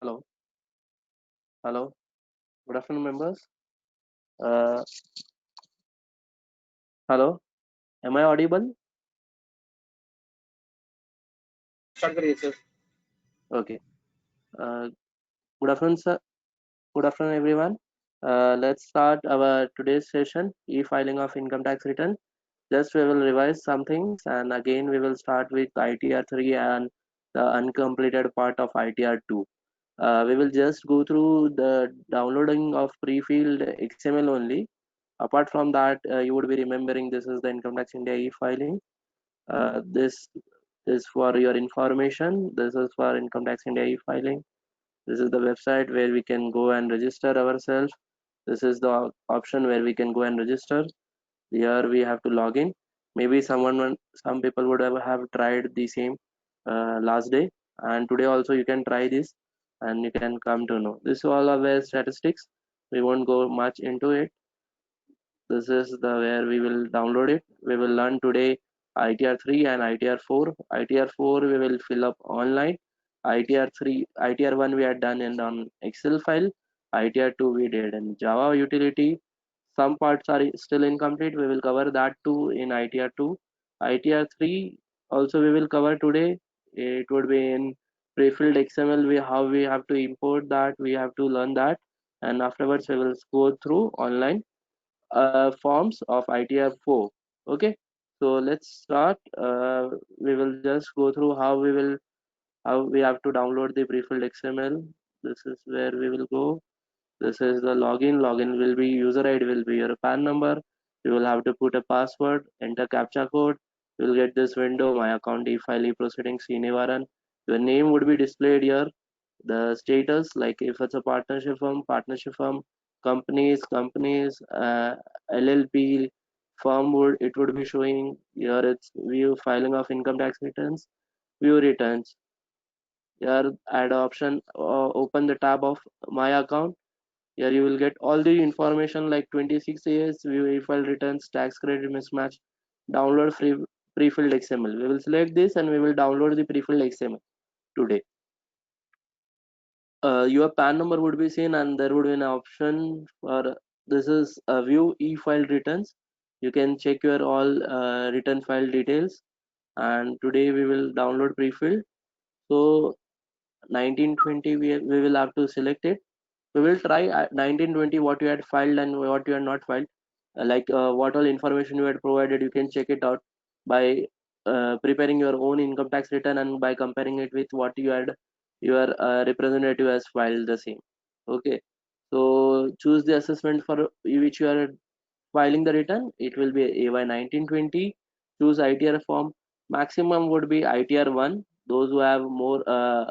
Hello, hello. Good afternoon, members. Uh, Hello. Am I audible? Shankar, yes, sir. Okay. Uh, Good afternoon, sir. Good afternoon, everyone. Let's start our today's session, e-filing of income tax return. Just we will revise some things, and again we will start with ITR 3 and the uncompleted part of ITR 2. We will just go through the downloading of pre-filled XML only. Apart from that, you would be remembering this is the Income Tax India e-filing. This is for your information. This is for Income Tax India e-filing. This is the website where we can go and register ourselves. This is the option where we can go and register. Here we have to log in. Maybe some people would have tried the same last day, and today also you can try this, and you can come to know. This is all our statistics. We won't go much into it. This is the where we will download it. We will learn today ITR 3 and ITR 4. ITR 4 we will fill up online. ITR 3, ITR 1 we had done in on Excel file. ITR 2 we did in Java utility. Some parts are still incomplete. We will cover that too in ITR 2. ITR 3 also we will cover today. It would be in pre-filled XML. How we have to import that. We have to learn that, and afterwards we will go through online forms of ITR 4. Okay, so let's start. We will just go through how we have to download the pre-filled XML. This is where we will go. This is the login. Login will be user ID will be your PAN number. You will have to put a password, enter captcha code. You will get this window. My account e-file e-proceeding Srinivaran. Your name would be displayed here. The status, like if it's a partnership firm, companies, LLP firm would it would be showing here. It's view filing of income tax returns, view returns. Here add option, open the tab of my account. Here you will get all the information like 26 years view e-file returns, tax credit mismatch, download free pre-filled XML. We will select this and we will download the pre-filled XML today. Your PAN number would be seen, and there would be an option for this is view e-file returns. You can check your all return file details, and today we will download pre-filled. So 1920 we will have to select it. We will try 1920 what you had filed and what you had not filed. What all information you had provided, you can check it out by preparing your own income tax return and by comparing it with what your representative has filed the same. Okay, so choose the assessment for which you are filing the return. It will be AY 1920. Choose ITR form. Maximum would be ITR 1. Those who have more,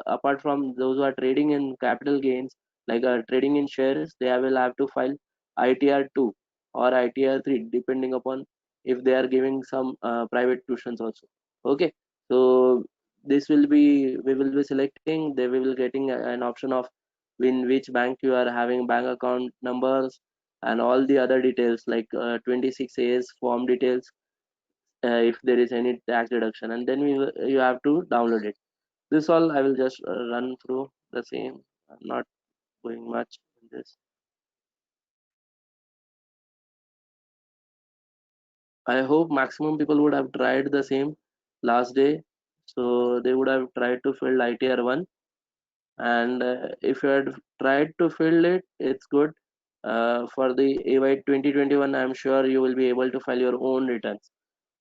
apart from those who are trading in capital gains, like trading in shares, they will have to file ITR 2 or ITR 3, depending upon if they are giving some private tuitions also. Okay, so this will be we will be selecting. They will getting an option of in which bank you are having bank account numbers and all the other details like 26 A's form details, if there is any tax deduction, and then you have to download it. This all I will just run through the same. I'm not going much in this. I hope maximum people would have tried the same last day, so they would have tried to fill ITR 1, and if you had tried to fill it, it's good. For the AY 2021, I'm sure you will be able to file your own returns.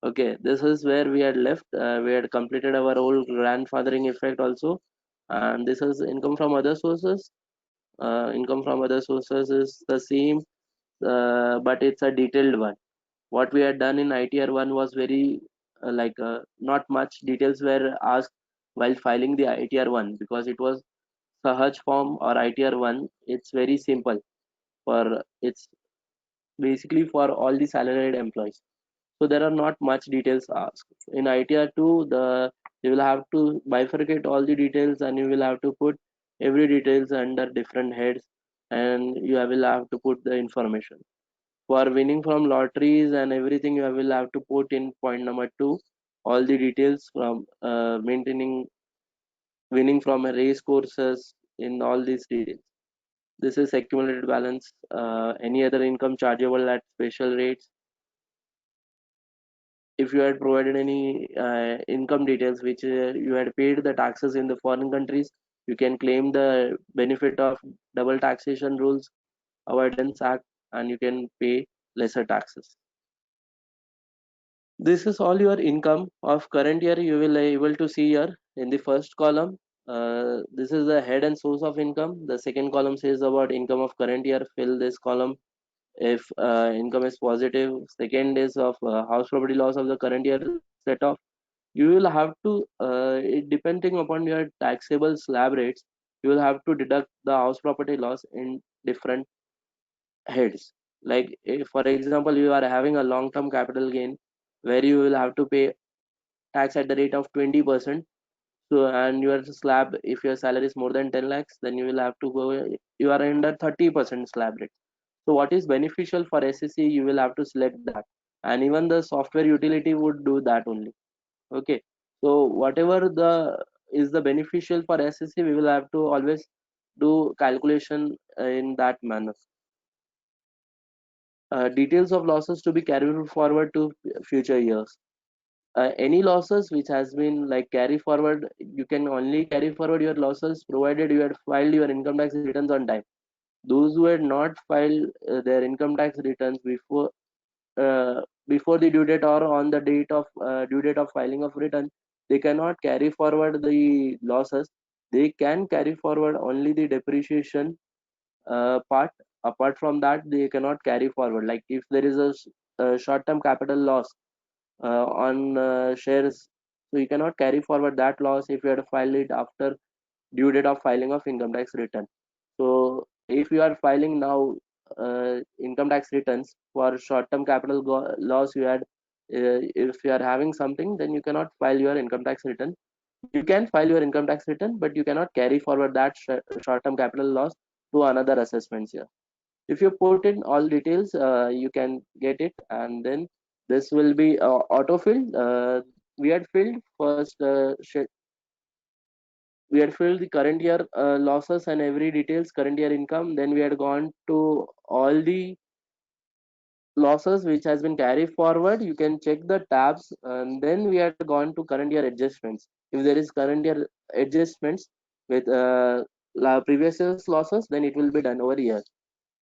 Okay, this is where we had left. We had completed our old grandfathering effect also, and this is income from other sources. Income from other sources is the same, but it's a detailed one. What we had done in ITR 1 was very not much details were asked while filing the ITR 1 because it was Sahaj form or ITR 1. It's very simple for it's basically for all the salaried employees, so there are not much details asked. In ITR 2, you will have to bifurcate all the details and you will have to put every details under different heads, and you will have to put the information for winning from lotteries and everything. You will have to put in point number 2 all the details from maintaining winning from a race courses, in all these details. This is accumulated balance, any other income chargeable at special rates. If you had provided any income details which you had paid the taxes in the foreign countries, you can claim the benefit of double taxation rules avoidance act, and you can pay lesser taxes. This is all your income of current year. You will able to see here in the first column. This is the head and source of income. The second column says about income of current year. Fill this column if income is positive. Second is of house property loss of the current year set off. You will have to depending upon your taxable slab rates, you will have to deduct the house property loss in different heads. Like if, for example, you are having a long term capital gain where you will have to pay tax at the rate of 20%. So and your slab, if your salary is more than 10 lakhs, then you will have to go, you are under 30% slab rate. So what is beneficial for SSC, you will have to select that, and even the software utility would do that only. Okay, so whatever the is the beneficial for SSC, we will have to always do calculation in that manner. Details of losses to be carried forward to future years. Any losses which has been like carry forward, you can only carry forward your losses provided you had filed your income tax returns on time. Those who had not filed their income tax returns before the due date or on the date of due date of filing of return, they cannot carry forward the losses. They can carry forward only the depreciation part. Apart from that, they cannot carry forward. Like if there is a short-term capital loss on shares, so you cannot carry forward that loss if you had filed it after due date of filing of income tax return. So if you are filing now income tax returns for short-term capital loss you had, if you are having something, then you cannot file your income tax return. You can file your income tax return, but you cannot carry forward that short-term capital loss to another assessments here. If you put in all details, you can get it, and then this will be auto-filled. We had filled first we had filled the current year losses and every details current year income. Then we had gone to all the losses which has been carried forward. You can check the tabs, and then we had gone to current year adjustments. If there is current year adjustments with previous year's losses, then it will be done over here.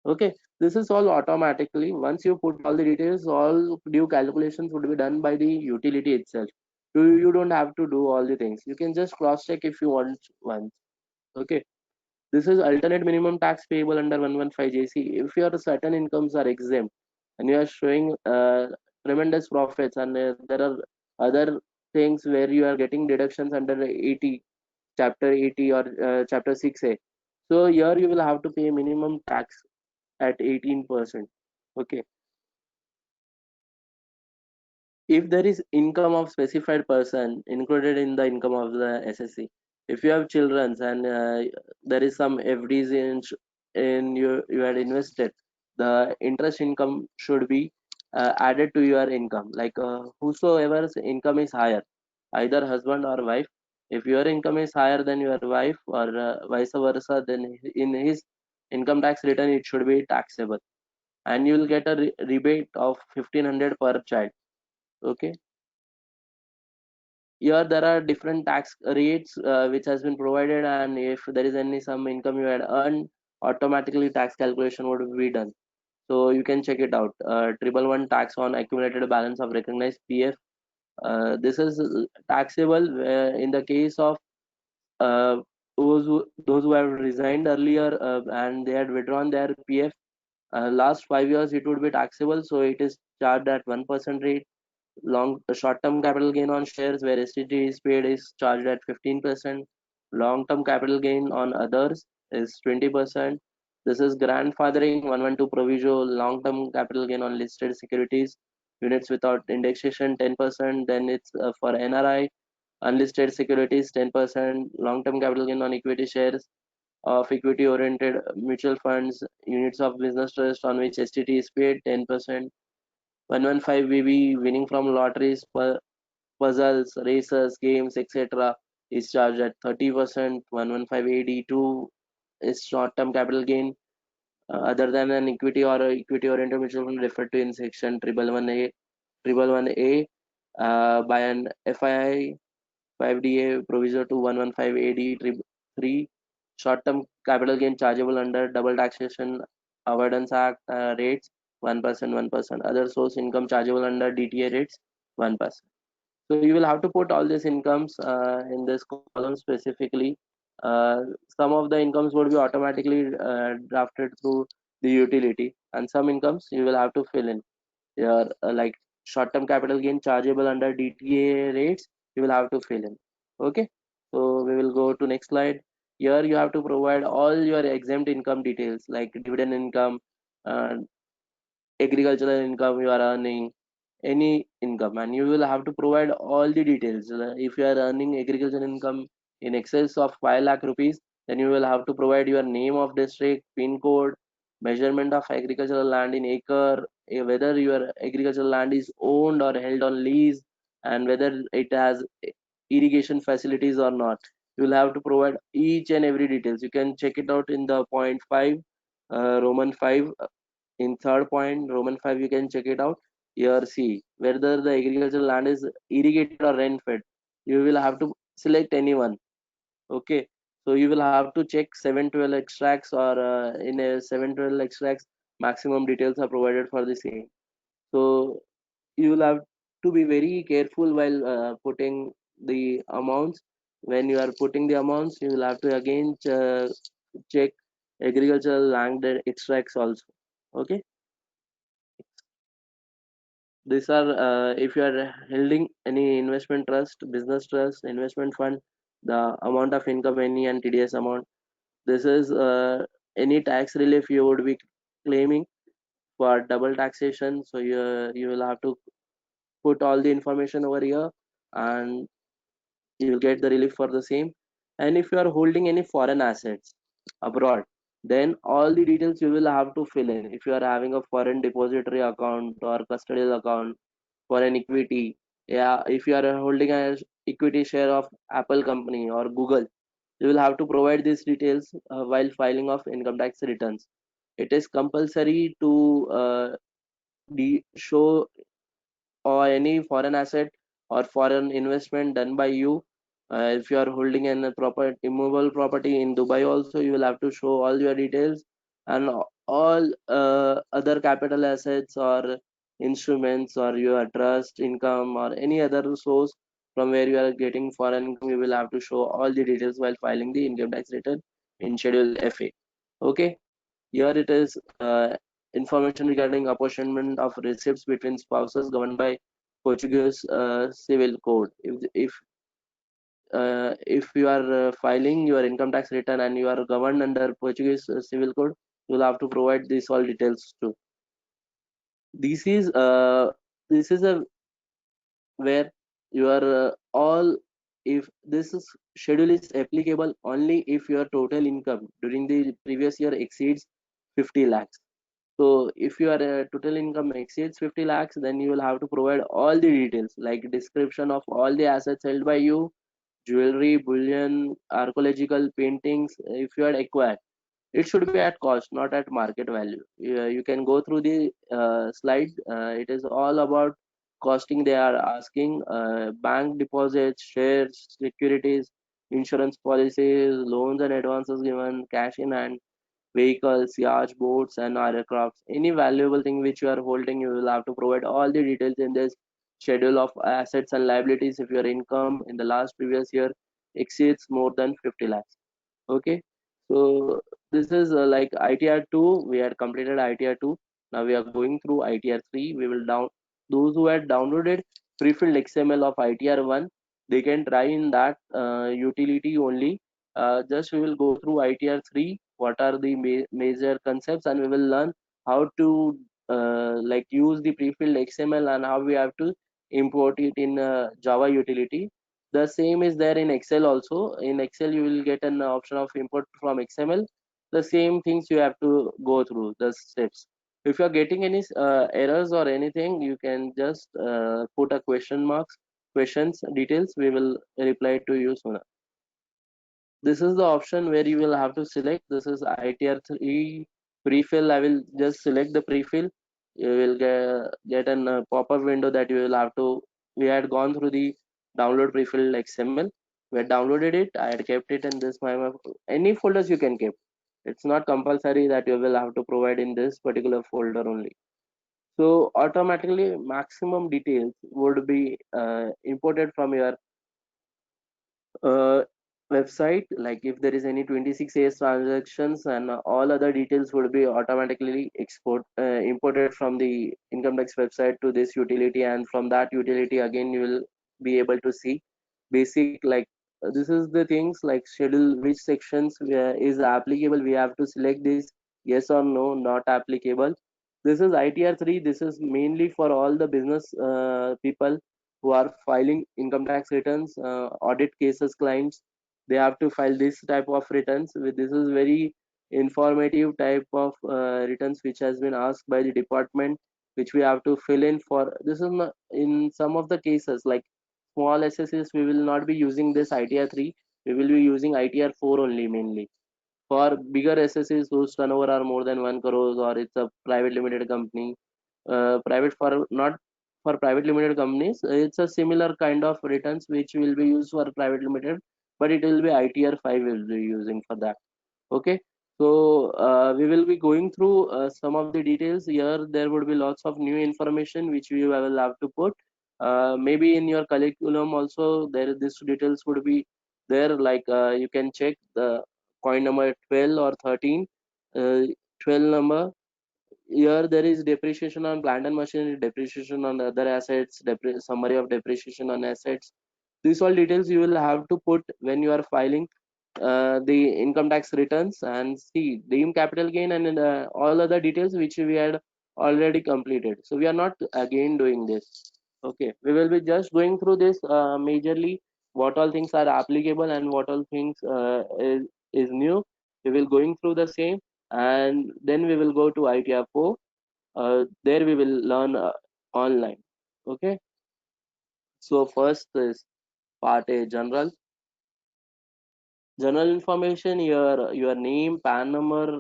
Okay, this is all automatically. Once you put all the details, all due calculations would be done by the utility itself. You don't have to do all the things. You can just cross check if you want once. Okay, this is alternate minimum tax payable under 115 JC. If your certain incomes are exempt and you are showing tremendous profits, and there are other things where you are getting deductions under 80, chapter 80 or chapter 6A. So here you will have to pay minimum tax at 18%. Okay, if there is income of specified person included in the income of the SSC, if you have children and there is some FDs in you had invested, the interest income should be added to your income. Like whosoever's income is higher, either husband or wife, if your income is higher than your wife or vice versa, then in his income tax return it should be taxable, and you will get a rebate of 1500 per child. Okay, here there are different tax rates which has been provided, and if there is any some income you had earned, automatically tax calculation would be done. So you can check it out. Triple one tax on accumulated balance of recognized PF. This is taxable in the case of uh, those who have resigned earlier and they had withdrawn their PF. Last 5 years it would be taxable, so it is charged at 1% rate. Long short-term capital gain on shares where STT is paid is charged at 15%. Long-term capital gain on others is 20%. This is grandfathering 112 proviso. Long-term capital gain on listed securities units without indexation 10%. Then it's for NRI unlisted securities 10%. Long-term capital gain on equity shares of equity-oriented mutual funds units of business trust on which STT is paid 10%. 115 VB winning from lotteries, puzzles, races, games, etc. is charged at 30%. 115 AD2 is short-term capital gain other than an equity or a equity-oriented mutual fund referred to in section 111A by an FII 5DA proviso to 115 AD 3 short-term capital gain chargeable under double taxation avoidance act rates 1%, 1%, other source income chargeable under DTA rates 1%. So you will have to put all these incomes in this column specifically. Some of the incomes would be automatically drafted through the utility, and some incomes you will have to fill in. Your like short-term capital gain chargeable under DTA rates, you will have to fill in. Okay, so we will go to next slide. Here you have to provide all your exempt income details like dividend income, uh, agricultural income you are earning, any income, and you will have to provide all the details. If you are earning agricultural income in excess of 5 lakh rupees, then you will have to provide your name of district, pin code, measurement of agricultural land in acre, whether your agricultural land is owned or held on lease, and whether it has irrigation facilities or not. You will have to provide each and every details. You can check it out in the point 5, Roman 5. In third point, Roman 5, you can check it out. Here, see whether the agricultural land is irrigated or rain fed. You will have to select anyone. Okay, so you will have to check 712 extracts, or in a 712 extracts, maximum details are provided for the same. So you will have to be very careful while putting the amounts. When you are putting the amounts, you will have to again check agricultural land extracts also. Okay, these are if you are holding any investment trust, business trust, investment fund, the amount of income, any and TDS amount. This is any tax relief you would be claiming for double taxation. So you will have to put all the information over here, and you will get the relief for the same. And if you are holding any foreign assets abroad, then all the details you will have to fill in. If you are having a foreign depository account or custodial account for an equity, yeah, if you are holding a equity share of Apple company or Google, you will have to provide these details while filing of income tax returns. It is compulsory to show or any foreign asset or foreign investment done by you. If you are holding a proper immovable property in Dubai, also you will have to show all your details, and all other capital assets or instruments or your trust income or any other source from where you are getting foreign income. You will have to show all the details while filing the income tax return in Schedule FA. Okay, here it is information regarding apportionment of receipts between spouses governed by Portuguese civil code. If you are filing your income tax return and you are governed under Portuguese civil code, you will have to provide these all details too. This is a where you are all, if this is schedule is applicable only if your total income during the previous year exceeds 50 lakhs. So if your total income exceeds 50 lakhs, then you will have to provide all the details like description of all the assets held by you, jewelry, bullion, archaeological paintings if you had acquired. It should be at cost, not at market value. You can go through the slide. It is all about costing they are asking. Bank deposits, shares, securities, insurance policies, loans and advances given, cash in hand, vehicles, yachts, boats, and aircrafts. Any valuable thing which you are holding, you will have to provide all the details in this schedule of assets and liabilities if your income in the last previous year exceeds more than 50 lakhs. Okay, so this is like ITR 2. We had completed ITR 2. Now we are going through ITR 3. We will down those who had downloaded pre-filled XML of ITR 1, they can try in that utility only. Just we will go through ITR 3, what are the major concepts, and we will learn how to like use the pre-filled XML and how we have to import it in Java utility. The same is there in Excel also. In Excel you will get an option of import from XML. The same things you have to go through the steps. If you are getting any errors or anything, you can just put a question marks, questions, details. We will reply to you sooner. this is the option where you will have to select. This is ITR 3 pre-fill. I will just select the pre-fill. You will get an pop-up window that you will have to. We had gone through the download pre-filled XML. We had downloaded it. I had kept it in this my any folders you can keep. It's not compulsory that you will have to provide in this particular folder only. So automatically maximum details would be imported from your uh, website. Like if there is any 26 AS transactions, and all other details would be automatically imported from the income tax website to this utility, and from that utility again you will be able to see basic, like this is the things like schedule which sections is applicable. We have to select this yes or no, not applicable. This is ITR 3. This is mainly for all the business people who are filing income tax returns, audit cases clients. They have to file this type of returns. This is very informative type of returns which has been asked by the department, which we have to fill in for. This is not, in some of the cases like small SSS, we will not be using this ITR 3. We will be using ITR 4 only mainly. For bigger SSEs whose turnover are more than 1 crore, or it's a private limited company, private for not for private limited companies, it's a similar kind of returns which will be used for private limited, but it will be ITR 5 will be using for that. Okay, so we will be going through some of the details here. There would be lots of new information which we will have to put. Maybe in your curriculum also there these details would be there. Like you can check the point number 12 or 13. uh, 12 number, here there is depreciation on plant and machinery, depreciation on other assets, summary of depreciation on assets. These all details you will have to put when you are filing the income tax returns, and see deemed capital gain and all other details which we had already completed. So we are not again doing this. Okay, we will be just going through this majorly what all things are applicable and what all things is new. We will going through the same, and then we will go to ITR 4. There we will learn online. Okay, so first is part A, general information. Your name, PAN number,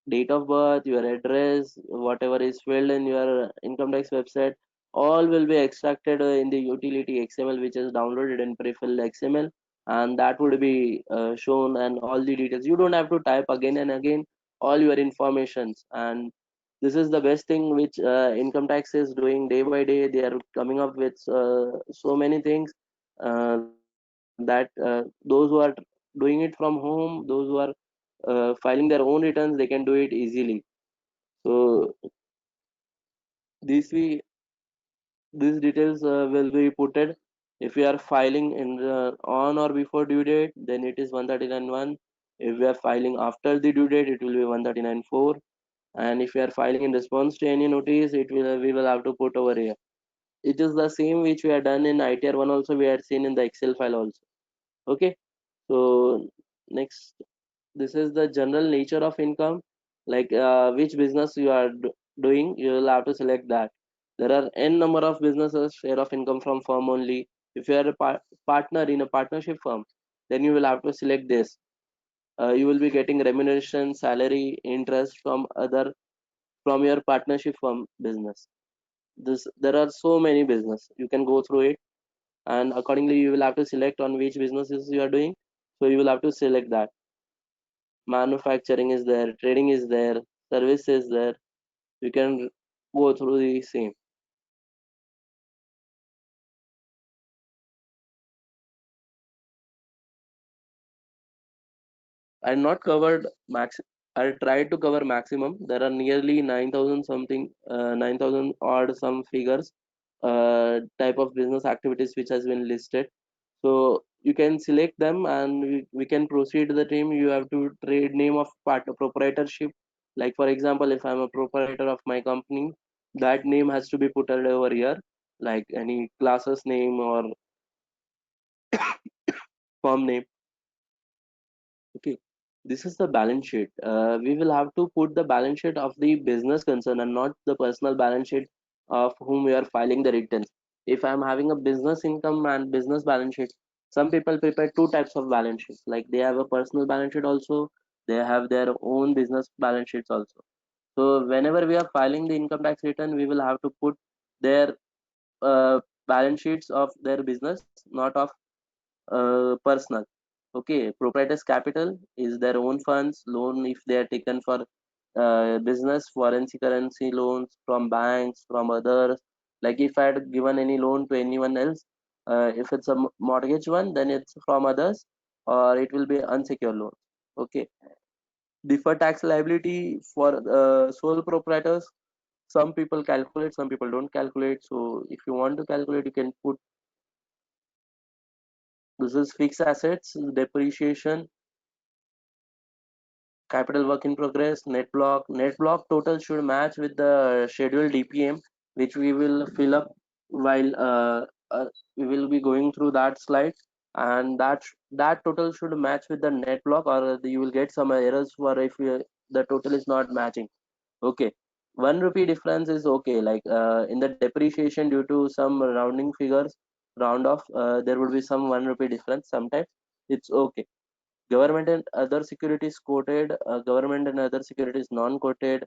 date of birth, your address, whatever is filled in your income tax website, all will be extracted in the utility XML, which is downloaded in pre-filled XML, and that would be shown, and all the details. You don't have to type again and again all your informations. And this is the best thing which income tax is doing day by day. They are coming up with so many things that those who are doing it from home, those who are filing their own returns, they can do it easily. So these we these details will be putted. If we are filing in on or before due date, then it is 139.1. If we are filing after the due date, it will be 139.4. And if we are filing in response to any notice, it will we will have to put over here. It is the same which we have done in ITR 1 also. We had seen in the Excel file also. Okay, so next, this is the general nature of income. Like which business you are doing, you will have to select that. There are n number of businesses, share of income from firm only. If you are a partner in a partnership firm, then you will have to select this. You will be getting remuneration, salary, interest from other, from your partnership firm business. This, there are so many business, you can go through it, and accordingly you will have to select on which businesses you are doing. So you will have to select that. Manufacturing is there, trading is there, service is there. You can go through the same. I not covered max. I tried to cover maximum. There are nearly 9,000 something, 9,000 odd some figures, type of business activities which has been listed. So you can select them, and we can proceed the team. You have to trade name of part proprietorship. Like for example, if I'm a proprietor of my company, that name has to be put over here, like any classes name or firm name. Okay, this is the balance sheet. We will have to put the balance sheet of the business concern and not the personal balance sheet of whom we are filing the returns. If I'm having a business income and business balance sheet, Some people prepare two types of balance sheets, like they have a personal balance sheet also, they have their own business balance sheets also. So whenever we are filing the income tax return, we will have to put their balance sheets of their business, not of personal. Okay, proprietor's capital is their own funds, loan if they are taken for business, foreign currency loans from banks, from others. Like if I had given any loan to anyone else, if it's a mortgage one, then it's from others, or it will be unsecured loan. Okay, deferred tax liability for sole proprietors. Some people calculate, some people don't calculate. So if you want to calculate, you can put this is fixed assets, depreciation, capital work in progress, net block total should match with the scheduled DPM, which we will fill up while we will be going through that slide, and that total should match with the net block, or you will get some errors for if the total is not matching. Okay, 1 rupee difference is okay. Like in the depreciation due to some rounding figures, round off, there would be some 1 rupee difference. Sometimes it's okay. Government and other securities quoted, government and other securities non-quoted,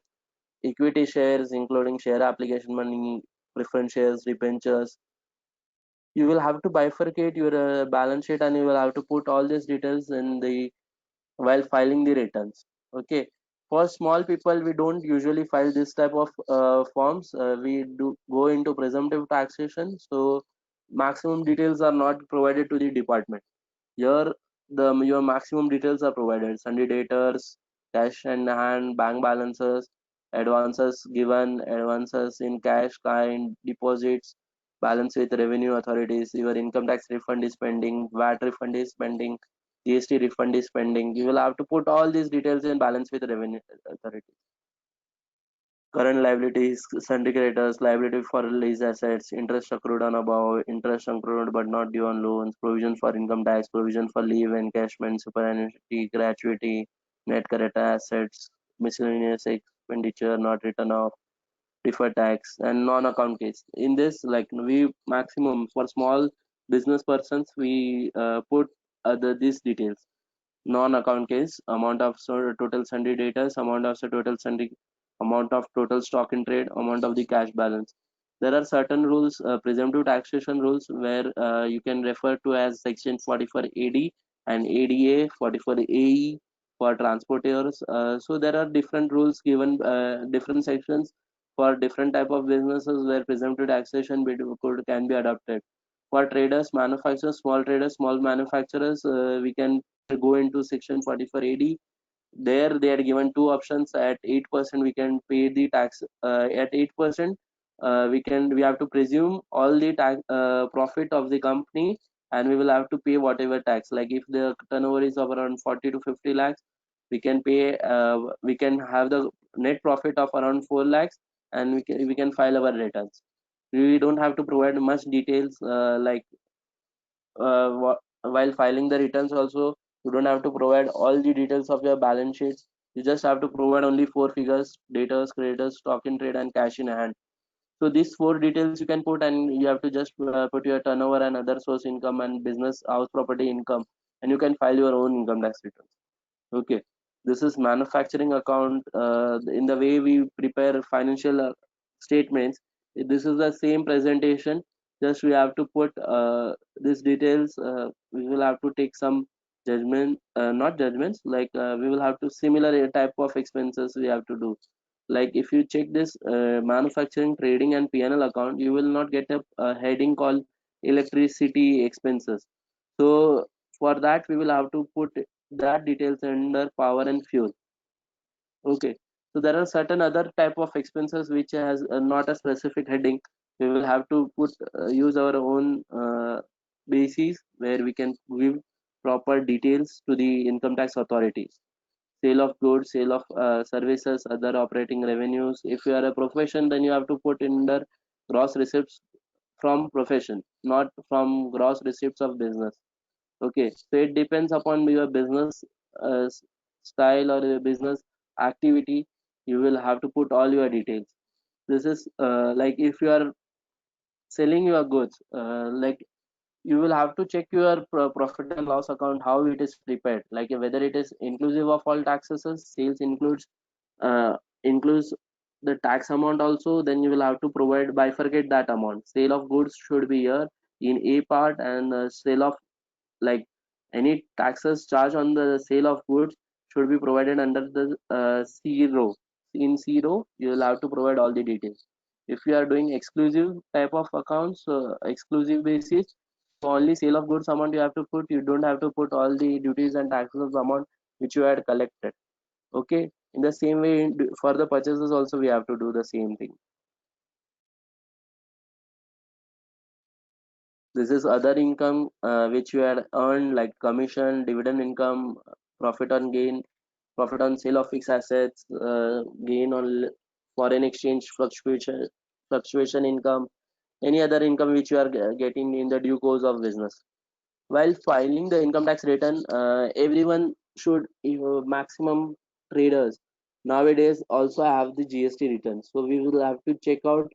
equity shares including share application money, preference shares, debentures. You will have to bifurcate your balance sheet, and you will have to put all these details in the while filing the returns. Okay, for small people, we don't usually file this type of forms. We do go into presumptive taxation, so maximum details are not provided to the department. Here, the your maximum details are provided: sundry debtors, cash in hand, bank balances, advances given, advances in cash kind, deposits, balance with revenue authorities, your income tax refund is pending, VAT refund is pending, GST refund is pending. You will have to put all these details in balance with revenue authorities. Current liabilities, sundry creditors, liability for lease assets, interest accrued on above, interest accrued but not due on loans, provision for income tax, provision for leave encashment, superannuity, gratuity, net current assets, miscellaneous expenditure not written off, deferred tax, and non-account case. In this, like we maximum for small business persons, we put these details: non-account case, amount of total sundry debtors, amount of total sundry, amount of total stock in trade, amount of the cash balance. There are certain rules, presumptive taxation rules, where you can refer to as section 44 AD and ADA 44 AE for transporters. So there are different rules given, different sections for different type of businesses where presumptive taxation can be adopted. For traders, manufacturers, small traders, small manufacturers, we can go into section 44 AD. There they are given two options. At 8% we can pay the tax. At 8%, we have to presume all the tax profit of the company, and we will have to pay whatever tax. Like if the turnover is of around 40 to 50 lakhs, we can have the net profit of around 4 lakhs, and we can file our returns. We don't have to provide much details, while filing the returns also. You don't have to provide all the details of your balance sheets. You just have to provide only four figures: debtors, creditors, stock in trade, and cash in hand. So these four details you can put, and you have to just put your turnover and other source income and business house property income, and you can file your own income tax returns. Okay, this is manufacturing account. In the way we prepare financial statements, this is the same presentation. Just we have to put these details. We will have to take some not judgments. Like we will have to similar type of expenses we have to do. Like if you check this manufacturing, trading, and P&L account, you will not get a heading called electricity expenses. So for that, we will have to put that details under power and fuel. Okay, so there are certain other type of expenses which has not a specific heading. We will have to put use our own bases where we can give proper details to the income tax authorities. Sale of goods, sale of services, other operating revenues. If you are a profession, then you have to put in the gross receipts from profession, not from gross receipts of business. Okay, so it depends upon your business style or your business activity. You will have to put all your details. This is like if you are selling your goods, like you will have to check your profit and loss account how it is prepared, like whether it is inclusive of all taxes. Sales uh, includes the tax amount also, then you will have to provide bifurcate that amount. Sale of goods should be here in A part, and sale of, like, any taxes charged on the sale of goods should be provided under the C row. In C row, you will have to provide all the details. If you are doing exclusive type of accounts, exclusive basis, so only sale of goods amount you have to put. You don't have to put all the duties and taxes amount which you had collected. Okay. In the same way, for the purchases also we have to do the same thing. This is other income which you had earned, like commission, dividend income, profit on gain, profit on sale of fixed assets, gain on foreign exchange fluctuation income, any other income which you are getting in the due course of business. While filing the income tax return, everyone should, maximum traders nowadays also have the GST returns. So we will have to check out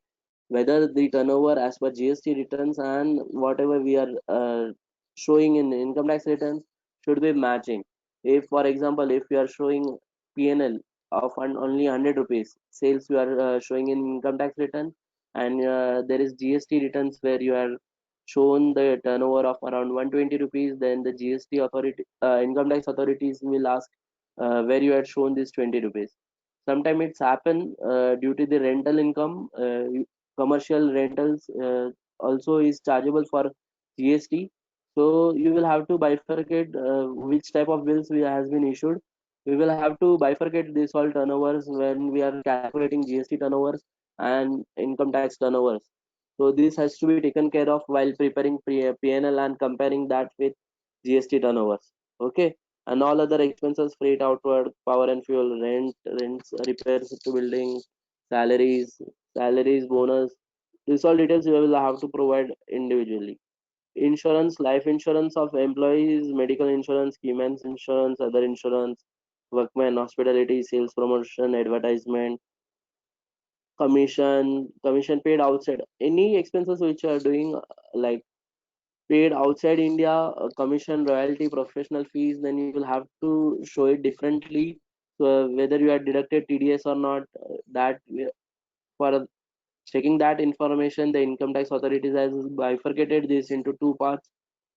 whether the turnover as per GST returns and whatever we are showing in income tax returns should be matching. If, for example, if we are showing PNL of only 100 rupees, sales you are showing in income tax return, and there is GST returns where you are shown the turnover of around 120 rupees, then the GST authority, income tax authorities will ask where you had shown this 20 rupees. Sometimes it's happen due to the rental income. Commercial rentals also is chargeable for GST. So you will have to bifurcate which type of bills has been issued. We will have to bifurcate this all turnovers when we are calculating GST turnovers and income tax turnovers. So this has to be taken care of while preparing PNL and comparing that with GST turnovers. Okay, and all other expenses, freight outward, power and fuel, rents, repairs to buildings, salaries, bonus. These all details you will have to provide individually. Insurance, life insurance of employees, medical insurance, Keyman's insurance, other insurance, workman, hospitality, sales promotion, advertisement, commission paid outside. Any expenses which you are doing, like paid outside India, commission, royalty, professional fees, then you will have to show it differently. So whether you had deducted TDS or not, that for checking that information, the income tax authorities has bifurcated this into two parts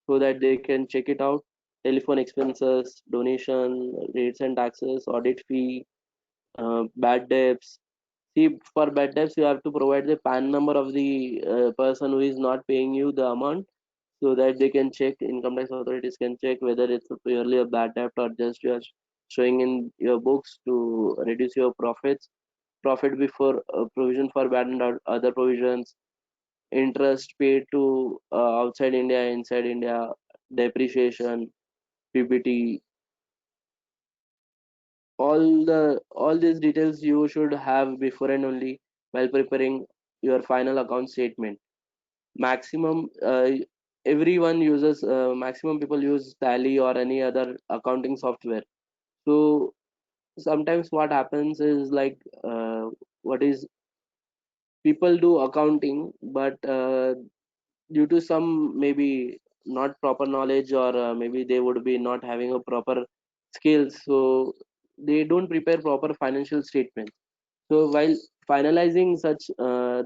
so that they can check it out. Telephone expenses, donation, rates and taxes, audit fee, bad debts. See, for bad debts, you have to provide the PAN number of the person who is not paying you the amount, so that they can check, income tax authorities can check whether it's purely a bad debt or just you are showing in your books to reduce your profit before provision for bad and other provisions, interest paid to outside India, inside India, depreciation, PBT, all these details you should have before and only while preparing your final account statement. Maximum everyone uses maximum people use Tally or any other accounting software. So sometimes what happens is, like, what is, people do accounting, but due to some maybe not proper knowledge, or maybe they would be not having a proper skills, so they don't prepare proper financial statements. So while finalizing such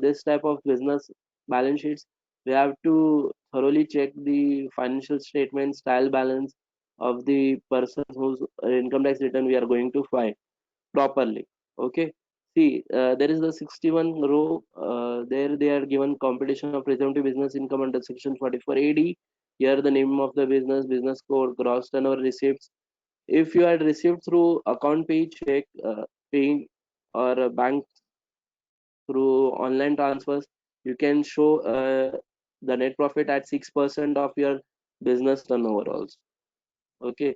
this type of business balance sheets, we have to thoroughly check the financial statements, style balance of the person whose income tax return we are going to file properly. Okay. See, there is the 61 row. There they are given competition of presumptive business income under section 44 AD. Here the name of the business, business code, gross turnover, receipts. If you had received through account pay check, paying, or a bank through online transfers, you can show the net profit at 6% of your business turnover also. Okay.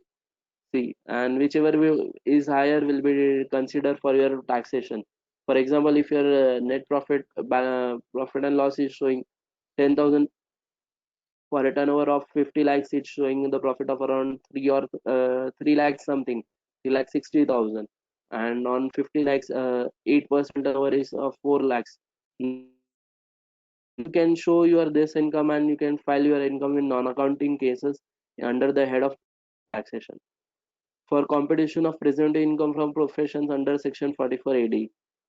See, and whichever is higher will be considered for your taxation. For example, if your net profit and loss is showing 10,000, for a turnover of 50 lakhs, it's showing the profit of around 3 lakhs something, 3 lakh 60,000. And on 50 lakhs, 8% turnover is of 4 lakhs. You can show your this income and you can file your income in non-accounting cases under the head of taxation. For competition of presumptive income from professions under section 44 AD.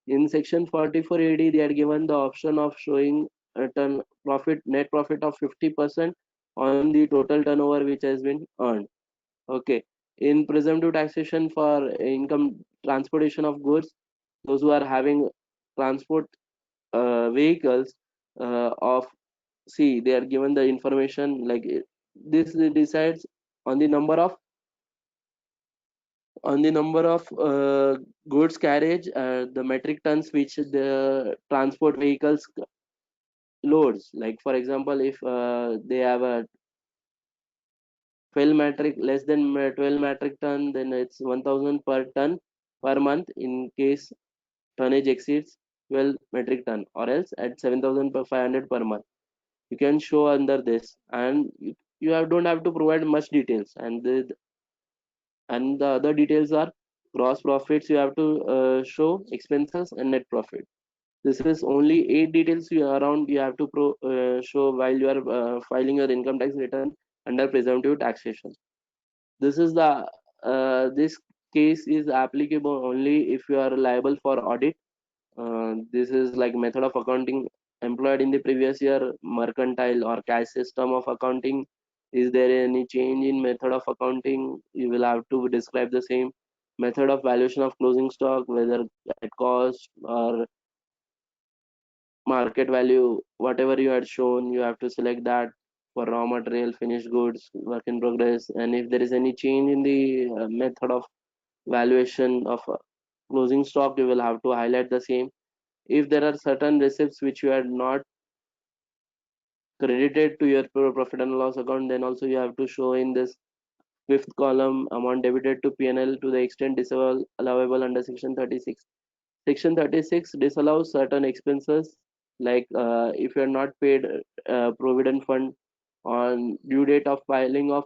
In section 44 AD, they are given the option of showing a net profit of 50% on the total turnover which has been earned. Okay. In presumptive taxation for income transportation of goods, those who are having transport vehicles of, see, they are given the information like this decides on the number of goods carriage, the metric tons which the transport vehicles loads. Like for example, if they have a 12 metric less than 12 metric ton, then it's 1000 per ton per month in case tonnage exceeds 12 metric ton, or else at 7500 per month. You can show under this, and don't have to provide much details, and the other details are gross profits. You have to show expenses and net profit. This is only 8 details you have to show while you are filing your income tax return under presumptive taxation. This is the this case is applicable only if you are liable for audit. This is like method of accounting employed in the previous year, mercantile or cash system of accounting. Is there any change in method of accounting? You will have to describe the same method of valuation of closing stock, whether at cost or market value. Whatever you had shown, you have to select that for raw material, finished goods, work in progress. And if there is any change in the method of valuation of closing stock, you will have to highlight the same. If there are certain receipts which you had not credited to your profit and loss account, then also you have to show in this fifth column amount debited to P&L to the extent disallowable under section 36. Section 36 disallows certain expenses, like if you are not paid provident fund on due date of filing of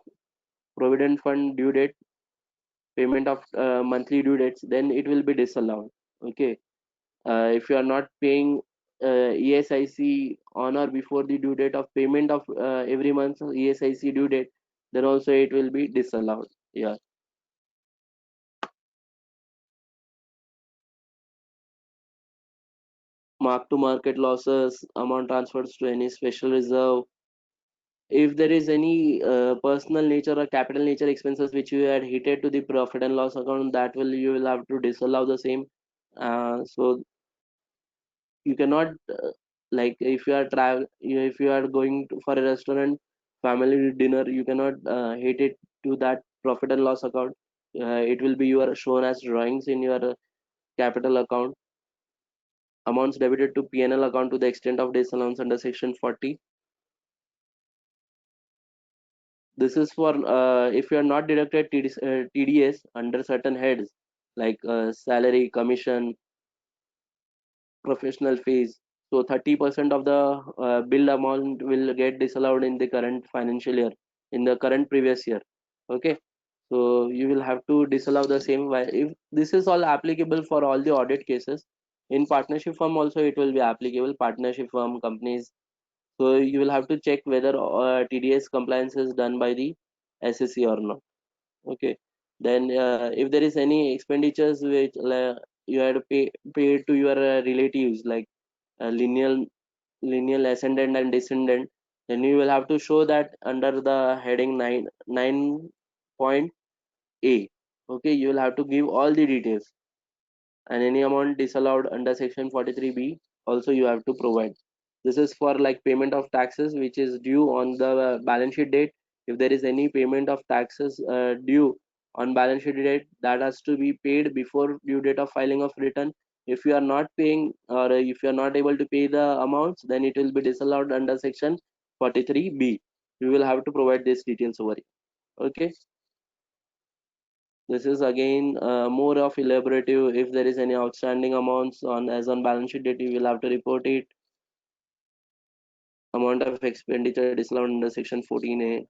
provident fund due date, payment of monthly due dates, then it will be disallowed. Okay. If you are not paying ESIC on or before the due date of payment of every month ESIC due date, then also it will be disallowed. Yeah. Mark to market losses, amount transfers to any special reserve. If there is any personal nature or capital nature expenses which you had heated to the profit and loss account, that will you will have to disallow the same. So you cannot like if you are if you are going for a restaurant family dinner, you cannot hit it to that profit and loss account. It will be your shown as drawings in your capital account. Amounts debited to P&L account to the extent of disallowance under section 40. This is for if you are not deducted TDS under certain heads like salary, commission, professional fees. So 30% of the billed amount will get disallowed in the current financial year, in the current previous year. Okay. So you will have to disallow the same. If this is all applicable for all the audit cases, in partnership firm also it will be applicable. Partnership firm companies. So you will have to check whether TDS compliance is done by the SSC or not. Okay. Then if there is any expenditures which you had to pay to your relatives, like lineal ascendant and descendant, then you will have to show that under the heading 9 point A. Okay, you will have to give all the details, and any amount disallowed under section 43B also you have to provide. This is for like payment of taxes which is due on the balance sheet date. If there is any payment of taxes due on balance sheet date, that has to be paid before due date of filing of return. If you are not paying, or if you are not able to pay the amounts, then it will be disallowed under section 43B. You will have to provide these details over here. Okay. This is again more of elaborative. If there is any outstanding amounts on as on balance sheet date, you will have to report it. Amount of expenditure disallowed under section 14A.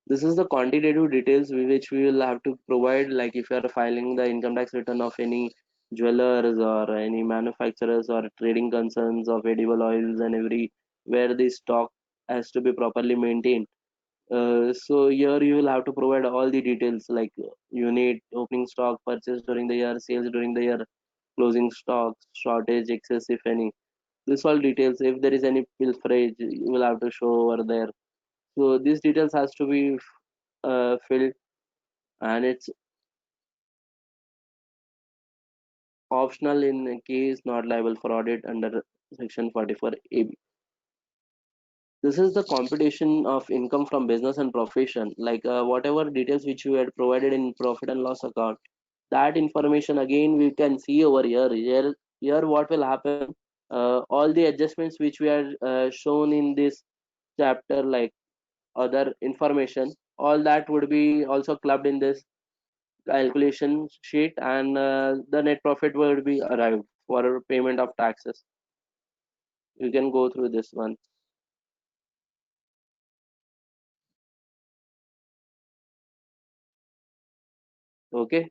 This is the quantitative details which we will have to provide. Like if you are filing the income tax return of any jewelers or any manufacturers or trading concerns of edible oils and every where the stock has to be properly maintained. So here you will have to provide all the details like unit, opening stock, purchase during the year, sales during the year, closing stocks, shortage, excess if any. This all details. If there is any pilferage, you will have to show over there. So these details has to be filled, and it's optional in case not liable for audit under section 44 AB. This is the computation of income from business and profession, like whatever details which you had provided in profit and loss account, that information again we can see over here what will happen, all the adjustments which we are shown in this chapter, like other information, all that would be also clubbed in this calculation sheet, and the net profit would be arrived for payment of taxes. You can go through this one. Okay.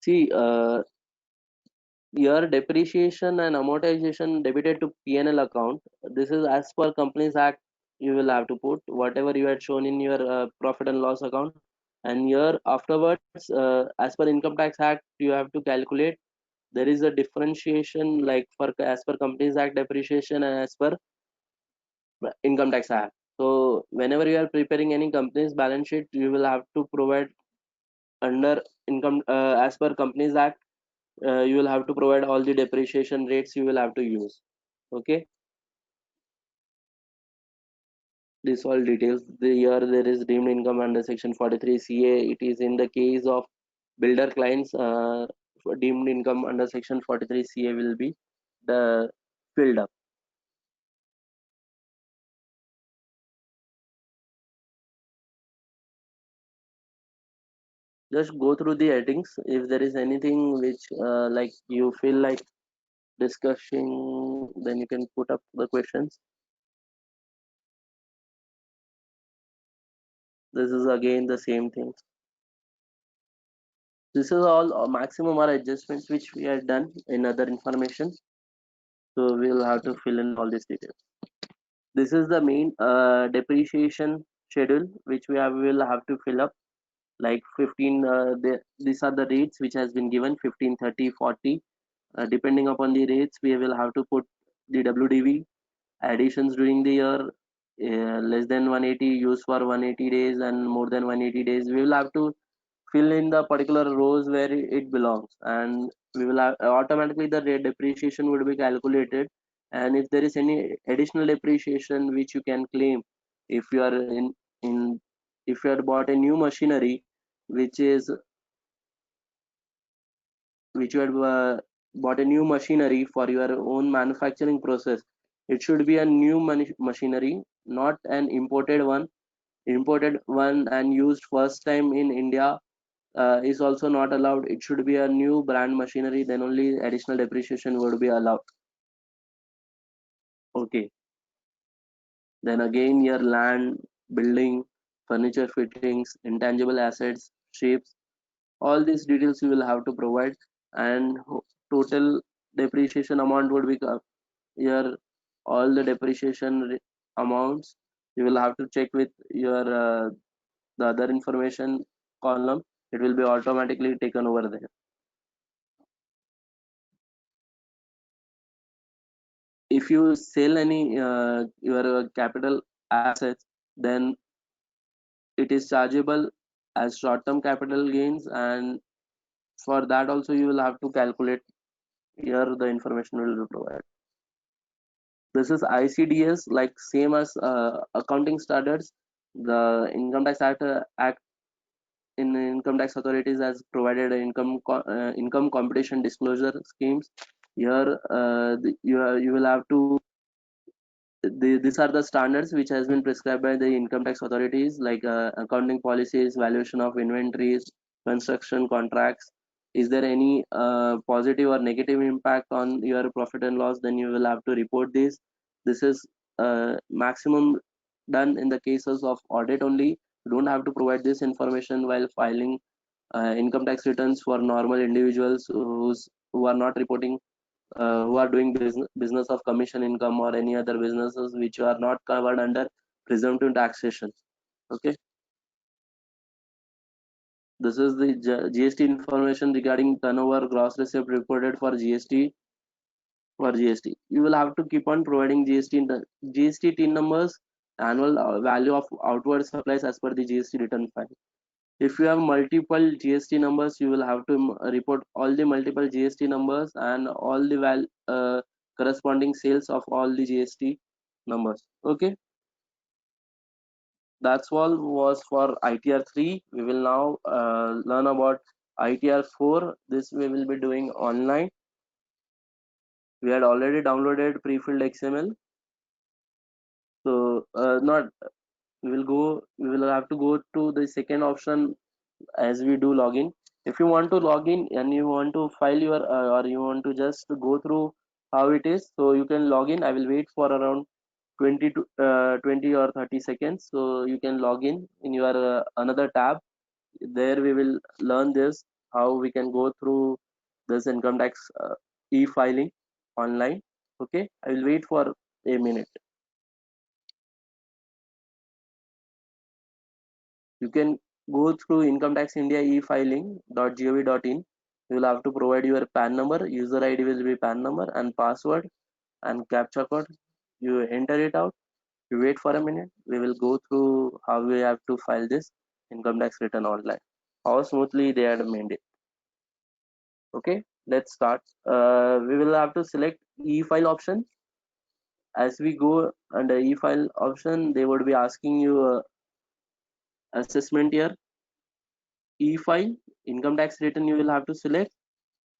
See, your depreciation and amortization debited to P&L account. This is as per Companies Act. You will have to put whatever you had shown in your profit and loss account, and here afterwards, as per Income Tax Act, you have to calculate. There is a differentiation like for as per Companies Act depreciation and as per Income Tax Act. So whenever you are preparing any company's balance sheet, you will have to provide under income as per Companies Act. You will have to provide all the depreciation rates you will have to use. Okay, this all details. Here there is deemed income under section 43 CA. It is in the case of builder clients, deemed income under section 43 CA will be the filled up. Just go through the headings. If there is anything which like you feel like discussing, then you can put up the questions. This is again the same thing. This is all maximum or adjustments which we have done in other information. So we'll have to fill in all these details. This is the main depreciation schedule which will have to fill up, like 15. These are the rates which has been given 15, 30, 40. Depending upon the rates, we will have to put the WDV additions during the year, less than 180 used for 180 days and more than 180 days. We will have to fill in the particular rows where it belongs, and we will have, automatically the rate depreciation would be calculated. And if there is any additional depreciation which you can claim, if you are in if you had bought a new machinery which is which you had bought a new machinery for your own manufacturing process, it should be a new machinery, not an imported one and used first time in India is also not allowed. It should be a new brand machinery, then only additional depreciation would be allowed. Okay. Then again, your land, building, furniture fittings, intangible assets, ships, all these details you will have to provide, and total depreciation amount would be here. All the depreciation amounts you will have to check with your the other information column. It will be automatically taken over there. If you sell any your capital assets, then it is chargeable as short-term capital gains, and for that also you will have to calculate. Here the information will be provided. This is ICDS, like same as accounting standards. The income tax act in income tax authorities has provided income competition disclosure schemes. Here you will have to these are the standards which has been prescribed by the income tax authorities, like accounting policies, valuation of inventories, construction contracts. Is there any positive or negative impact on your profit and loss, then you will have to report this. This is maximum done in the cases of audit only. You don't have to provide this information while filing income tax returns for normal individuals who are not reporting, who are doing business of commission income or any other businesses which are not covered under presumptive taxation. Okay, this is the GST information regarding turnover, gross receipt reported for GST. For GST, you will have to keep on providing GST TIN numbers, annual value of outward supplies as per the GST return file. If you have multiple GST numbers, you will have to report all the multiple GST numbers and all the corresponding sales of all the GST numbers. Okay, that's all was for ITR 3. We will now learn about ITR 4. This we will be doing online. We had already downloaded pre-filled XML, so not we will have to go to the second option as we do login. If you want to log in and you want to file your or you want to just go through how it is, so you can log in. I will wait for around 20 or 30 seconds, so you can log in your another tab. There we will learn this, how we can go through this income tax e-filing online. Okay, I will wait for a minute. You can go through income tax India e-filing.gov.in. You will have to provide your PAN number, user ID will be PAN number and password and captcha code. You enter it out, you wait for a minute. We will go through how we have to file this income tax return online, how smoothly they had made it. Okay, let's start. We will have to select e-file option. As we go under e-file option, they would be asking you assessment year, e-file, income tax return you will have to select.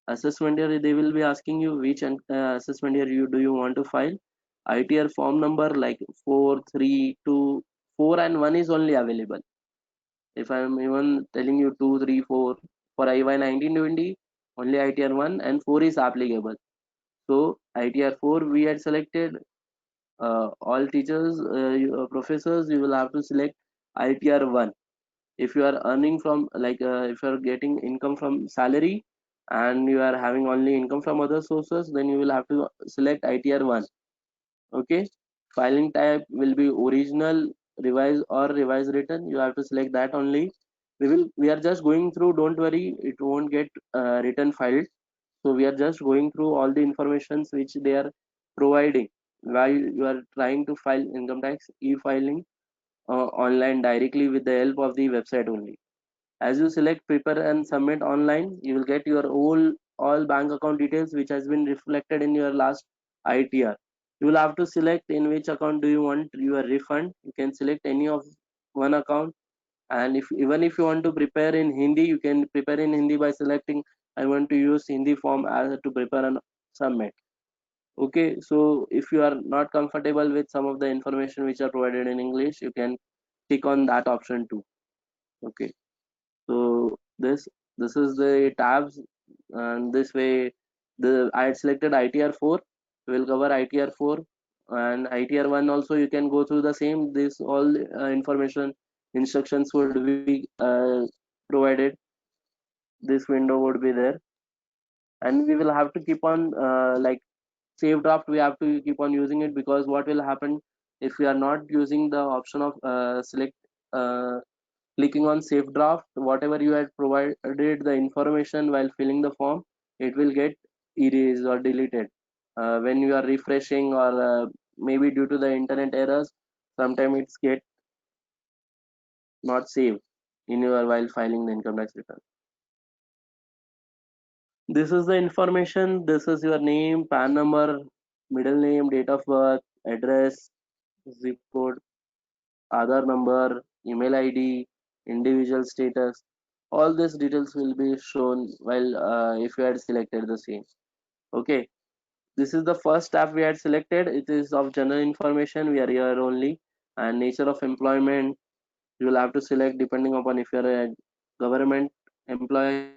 Assessment year, they will be asking you which assessment year you want to file. ITR form number like 4, 3, 2, 4 and 1 is only available. If I'm even telling you 2, 3, 4 for IY 1920, only ITR 1 and 4 is applicable. So ITR 4 we had selected. All teachers, professors, you will have to select ITR 1. If you are earning from if you are getting income from salary and you are having only income from other sources, then you will have to select ITR 1. Okay, filing type will be original, revise or revise return. You have to select that only. We are just going through, don't worry, it won't get return filed. So we are just going through all the informations which they are providing while you are trying to file income tax e-filing online directly with the help of the website only. As you select prepare and submit online, you will get your all bank account details which has been reflected in your last ITR. You will have to select in which account do you want your refund. You can select any of one account, and if even if you want to prepare in Hindi, you can prepare in Hindi by selecting I want to use Hindi form as to prepare and submit. Okay, so if you are not comfortable with some of the information which are provided in English, you can click on that option too. Okay, so this is the tabs, and this way the I had selected ITR 4. We will cover ITR 4 and ITR 1 also. You can go through the same. This all information instructions would be provided. This window would be there, and we will have to keep on save draft. We have to keep on using it, because what will happen if we are not using the option of select uh, clicking on save draft, whatever you had provided the information while filling the form, it will get erased or deleted when you are refreshing, or maybe due to the internet errors, sometimes it's get not saved in your while filing the income tax return. This is the information. This is your name, PAN number, middle name, date of birth, address, zip code, Aadhaar number, email ID, individual status. All these details will be shown while if you had selected the same. Okay, this is the first tab we had selected. It is of general information. We are here only, and nature of employment. You will have to select depending upon if you are a government employee,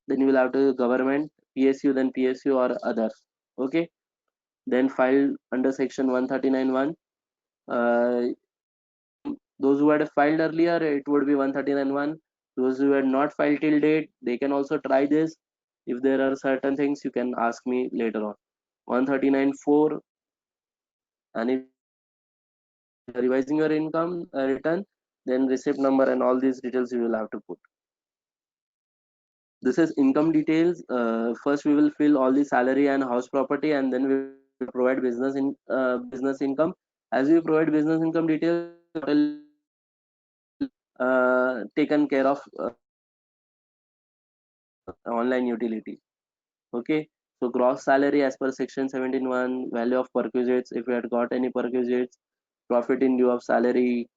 then you will have to government, PSU, then PSU or others. Okay, then file under section 139(1). Those who had filed earlier, it would be 139(1). Those who had not filed till date, they can also try this. If there are certain things, you can ask me later on. 139.4, and if you are revising your income return, then receipt number and all these details you will have to put. This is income details. First, we will fill all the salary and house property, and then we will provide business income. As we provide business income details, taken care of online utility. Okay, so gross salary as per section 17(1), value of perquisites if we had got any perquisites, profit in lieu of salary,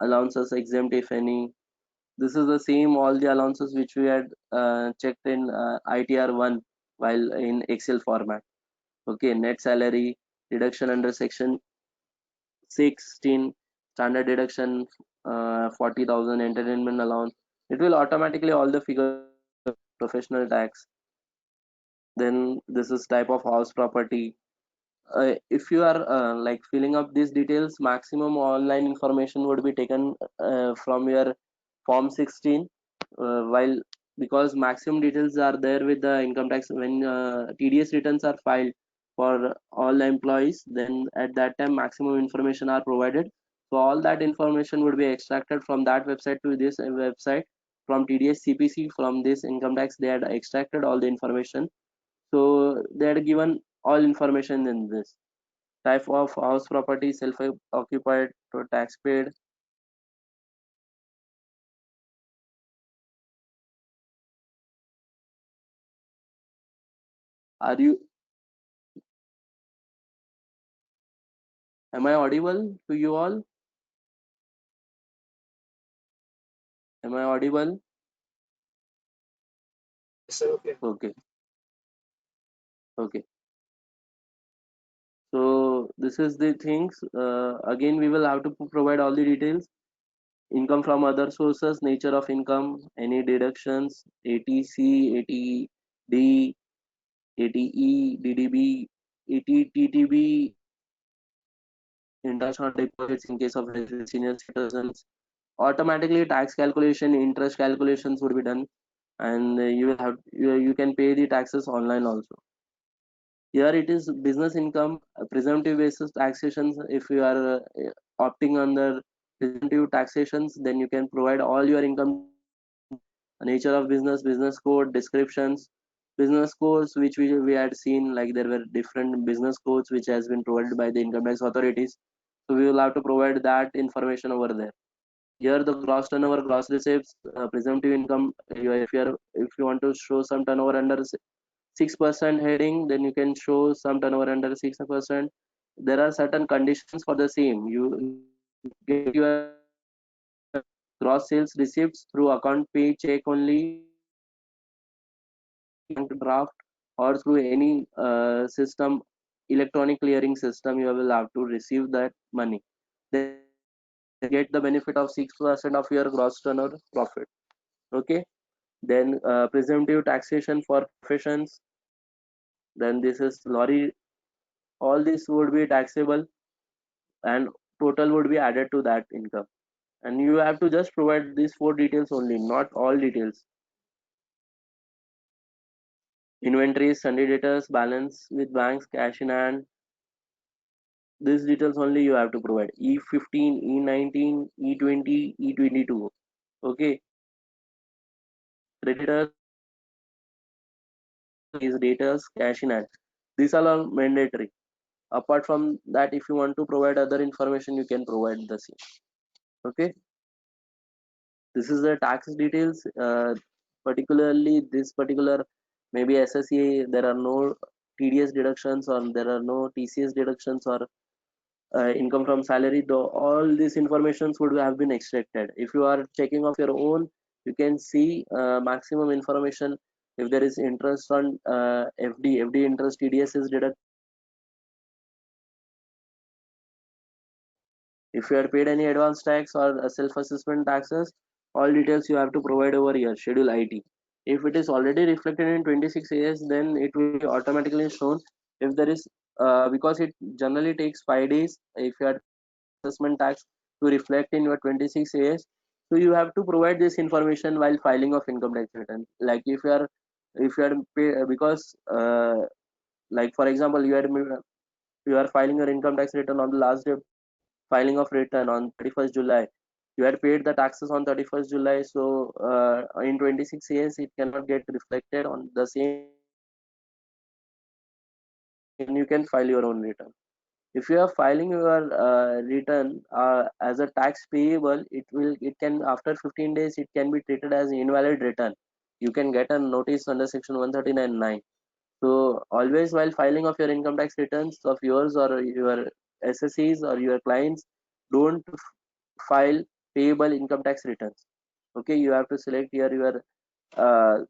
allowances exempt if any. This is the same all the allowances which we had checked in ITR1 while in Excel format. Okay, net salary deduction under section 16, standard deduction 40,000, entertainment allowance. It will automatically all the figures, professional tax. Then this is type of house property. If you are like filling up these details, maximum online information would be taken from your form 16, while because maximum details are there with the income tax when TDS returns are filed for all employees, then at that time maximum information are provided. So all that information would be extracted from that website to this website. From TDS CPC, from this income tax, they had extracted all the information, so they had given all information in this. Type of house property, self-occupied to tax paid. Are you, am I audible to you all? Am I audible? Yes, sir. Okay. Okay, okay. So this is the things. Again, we will have to provide all the details. Income from other sources, nature of income, any deductions, ATC, ATD, ATE, DDB, ETTTB, interest on deposits in case of senior citizens. Automatically, tax calculation, interest calculations would be done, and you will have you can pay the taxes online also. Here it is business income, presumptive basis taxations. If you are opting under presumptive taxations, then you can provide all your income, nature of business, business code, descriptions, business codes which we had seen, like there were different business codes which has been provided by the income tax authorities. So we will have to provide that information over there. Here the gross turnover, gross receipts, presumptive income. If you want to show some turnover under 6% heading, then you can show some turnover under 6%. There are certain conditions for the same. You get your gross sales receipts through account pay check only, bank draft, or through any system, electronic clearing system. You will have to receive that money. Then get the benefit of 6% of your gross turnover profit. Okay. Then presumptive taxation for professions. Then this is lorry. All this would be taxable, and total would be added to that income. And you have to just provide these four details only, not all details. Inventories, sundry debtors, balance with banks, cash in hand. These details only you have to provide. E15, E19, E20, E22. Okay. Creditors, these debtors, cash in hand. These are all mandatory. Apart from that, if you want to provide other information, you can provide the same. Okay. This is the tax details. Particularly this particular, maybe SSA, there are no TDS deductions, or there are no TCS deductions, or income from salary, though all these informations would have been extracted. If you are checking of your own, you can see maximum information. If there is interest on FD interest, TDS is deducted. If you had paid any advance tax or self-assessment taxes, all details you have to provide over here, Schedule IT. If it is already reflected in 26 AS, then it will be automatically shown. If there is, because it generally takes 5 days if you had assessment tax to reflect in your 26 AS. So you have to provide this information while filing of income tax return. Like if you are because like for example you are filing your income tax return on the last day of filing of return on 31st July. You had paid the taxes on 31st July, so in 26 years it cannot get reflected on the same income tax return. Then you can file your own return. If you are filing your return as a tax payable, it can after 15 days it can be treated as invalid return. You can get a notice under section 139(9). So always while filing of your income tax returns of yours or your SSEs or your clients, don't file payable income tax returns. Okay, you have to select here your uh,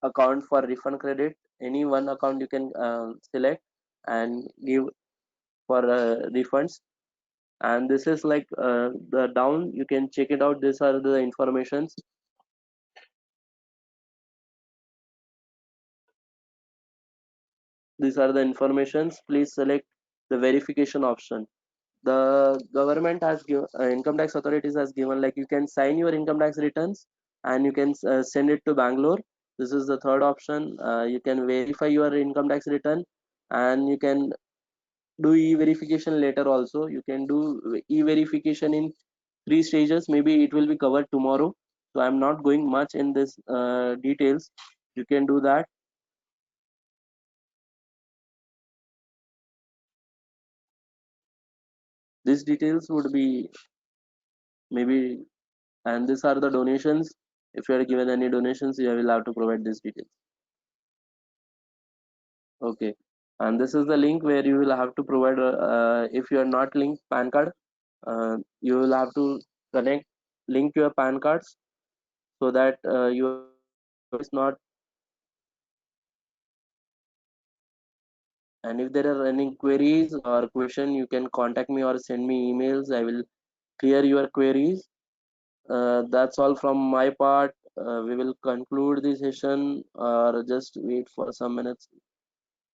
account for refund credit. Any one account you can select and give for refunds. And this is like the down. You can check it out. These are the informations. These are the informations. Please select the verification option. The government has given income tax authorities has given like you can sign your income tax returns and you can send it to Bangalore. This is the third option. You can verify your income tax return and you can do e-verification later also. You can do e-verification in 3 stages. Maybe it will be covered tomorrow, so I'm not going much in this details. You can do that. These details would be maybe, and these are the donations. If you are given any donations, you will have to provide these details. Okay, and this is the link where you will have to provide if you are not linked PAN card, you will have to connect link your PAN cards so that your account is not. And if there are any queries or question, you can contact me or send me emails. I will clear your queries. That's all from my part. We will conclude the session or just wait for some minutes.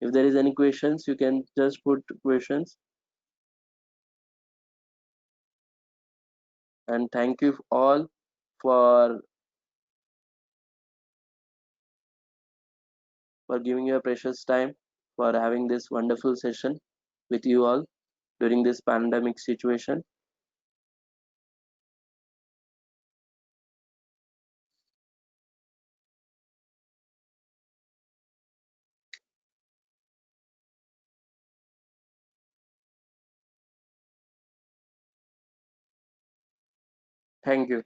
If there is any questions, you can just put questions. And thank you all for giving your precious time for having this wonderful session with you all during this pandemic situation. Thank you.